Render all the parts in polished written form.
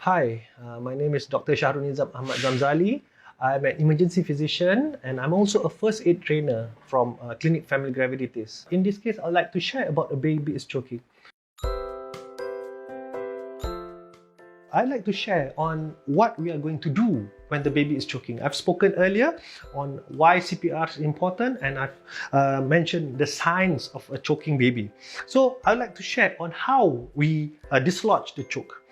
Hi, my name is Dr. Shahrunizam Ahmad Zamzali. I'm an emergency physician and I'm also a first aid trainer from Clinic Family Graviditis. In this case, I'd like to share about a baby is choking. I'd like to share on what we are going to do when the baby is choking. I've spoken earlier on why CPR is important, and I've mentioned the signs of a choking baby. So I'd like to share on how we dislodge the choke.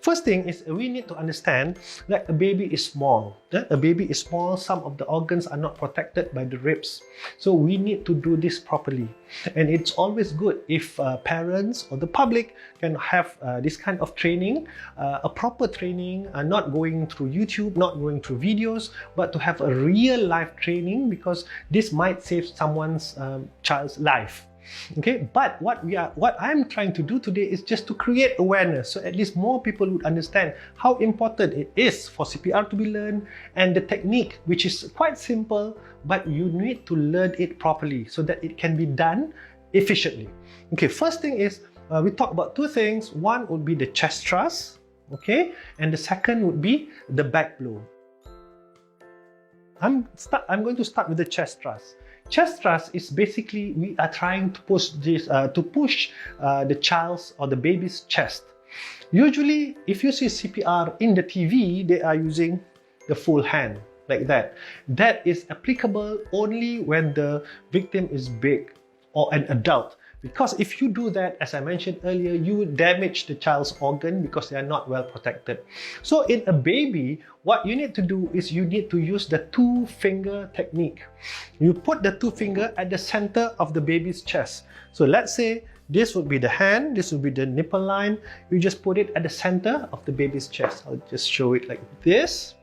First thing is we need to understand that a baby is small. A baby is small, some of the organs are not protected by the ribs. So we need to do this properly. And it's always good if parents or the public can have this kind of training, a proper training, not going through YouTube, not going through videos, but to have a real life training, because this might save someone's child's life. Okay, but what I'm trying to do today is just to create awareness, so at least more people would understand how important it is for CPR to be learned, and the technique, which is quite simple, but you need to learn it properly so that it can be done efficiently. Okay, first thing is we talk about two things. One would be the chest thrust, okay, and the second would be the back blow. I'm going to start with the chest thrust. Chest thrust is basically we are trying to push this the child's or the baby's chest. Usually, if you see CPR in the TV, they are using the full hand like that. That is applicable only when the victim is big or an adult. Because if you do that, as I mentioned earlier, you would damage the child's organ because they are not well protected. So in a baby, what you need to do is you need to use the two-finger technique. You put the two finger at the center of the baby's chest. So let's say this would be the hand, this would be the nipple line. You just put it at the center of the baby's chest. I'll just show it like this.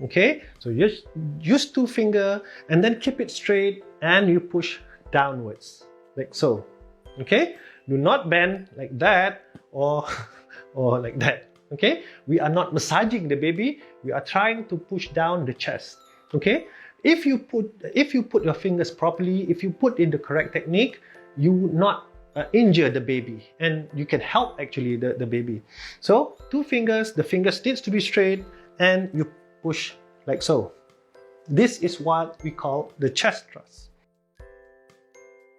Okay, so just use two finger and then keep it straight and you push downwards like so. Okay, do not bend like that or like that. Okay, we are not massaging the baby, we are trying to push down the chest. Okay, if you put your fingers properly, if you put in the correct technique, you would not injure the baby, and you can help actually the baby. So two fingers, the fingers needs to be straight, and you push like so. This is what we call the chest thrust.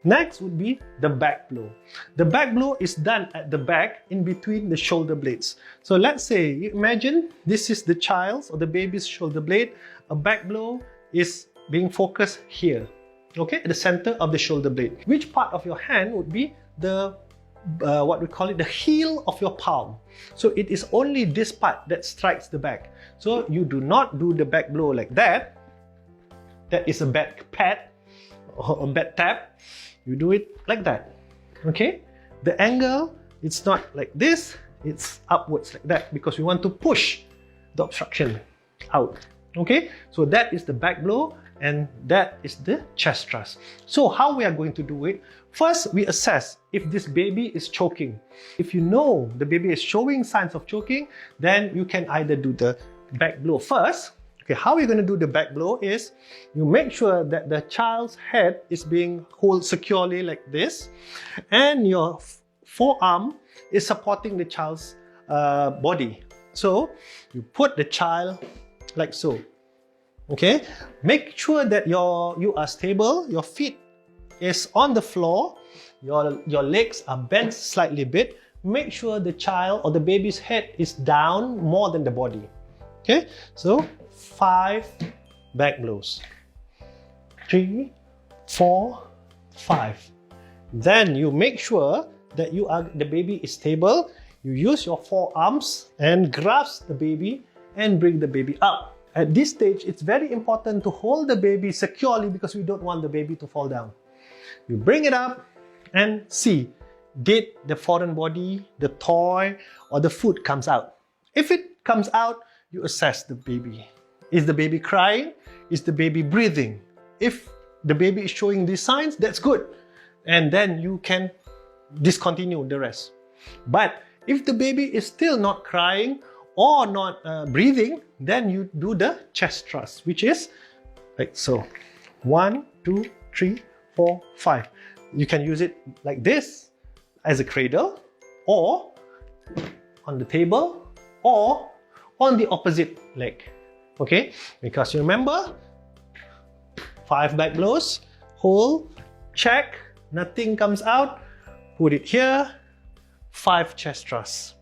Next would be the back blow. The back blow is done at the back in between the shoulder blades. So let's say, you imagine this is the child's or the baby's shoulder blade. A back blow is being focused here, okay, at the center of the shoulder blade. Which part of your hand would be the, what we call it, the heel of your palm. So it is only this part that strikes the back. So you do not do the back blow like that. That is a bad pat or a bad tap. You do it like that. Okay, the angle, it's not like this, it's upwards like that, because we want to push the obstruction out. Okay, so that is the back blow and that is the chest thrust. So how we are going to do it? First, we assess if this baby is choking. If you know the baby is showing signs of choking, then you can either do the back blow first. Okay, how we're going to do the back blow is you make sure that the child's head is being held securely like this, and your forearm is supporting the child's body. So you put the child like so. Okay, make sure that you are stable, your feet is on the floor, your legs are bent slightly bit. Make sure the child or the baby's head is down more than the body. Okay, so 5 back blows, 3, 4, 5. Then you make sure that the baby is stable. You use your forearms and grasp the baby and bring the baby up. At this stage, it's very important to hold the baby securely because we don't want the baby to fall down. You bring it up and see, did the foreign body, the toy or the food comes out. If it comes out, you assess the baby. Is the baby crying? Is the baby breathing? If the baby is showing these signs, that's good. And then you can discontinue the rest. But if the baby is still not crying or not breathing, then you do the chest thrust, which is like so. 1, 2, 3, 4, 5. You can use it like this as a cradle, or on the table, or on the opposite leg. Okay, because you remember 5 back blows, hold, check, nothing comes out, put it here, 5 chest thrusts.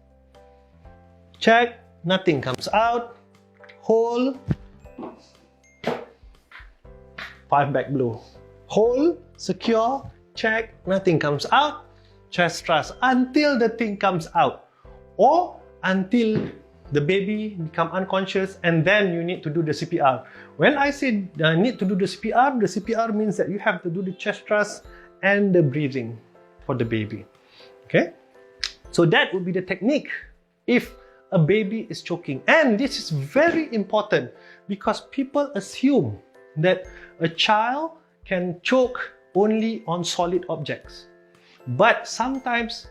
Check, nothing comes out, hold, 5 back blow. Hold, secure, check, nothing comes out, chest thrust until the thing comes out, or until the baby become unconscious, and then you need to do the CPR. When I say need to do the CPR means that you have to do the chest thrust and the breathing for the baby. Okay, so that would be the technique if a baby is choking. And this is very important because people assume that a child can choke only on solid objects. But sometimes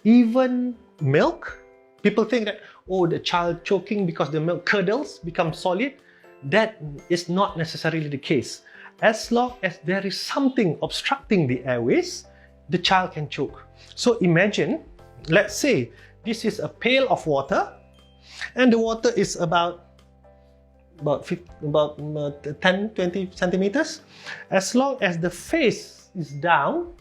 even milk, people think that, oh, the child choking because the milk curdles, become solid. That is not necessarily the case. As long as there is something obstructing the airways, the child can choke. So imagine, let's say this is a pail of water and the water is about 10-20 centimeters. As long as the face is down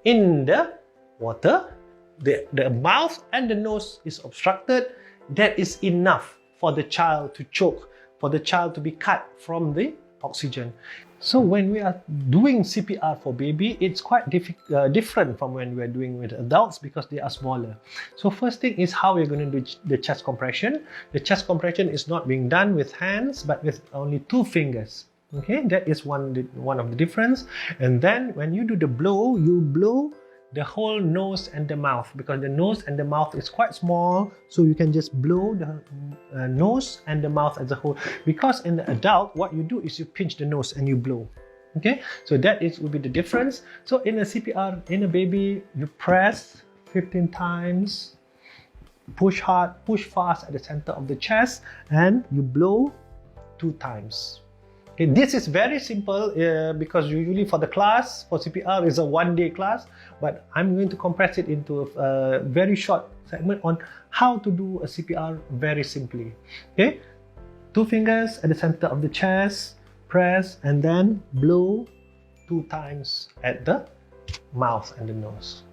in the water, the mouth and the nose is obstructed, that is enough for the child to choke, for the child to be cut from the oxygen. So when we are doing CPR for baby, it's quite different from when we are doing with adults because they are smaller. So first thing is how we're going to do the chest compression. The chest compression is not being done with hands but with only 2 fingers. Okay, that is one of the difference. And then when you do the blow, you blow the whole nose and the mouth, because the nose and the mouth is quite small, so you can just blow the nose and the mouth as a whole. Because in the adult, what you do is you pinch the nose and you blow. Okay, so that will be the difference. So in a CPR, in a baby, you press 15 times, push hard, push fast at the center of the chest, and you blow 2 times. Okay, this is very simple because usually for the class, for CPR is a 1-day class, but I'm going to compress it into a very short segment on how to do a CPR very simply. Okay, 2 fingers at the center of the chest, press and then blow 2 times at the mouth and the nose.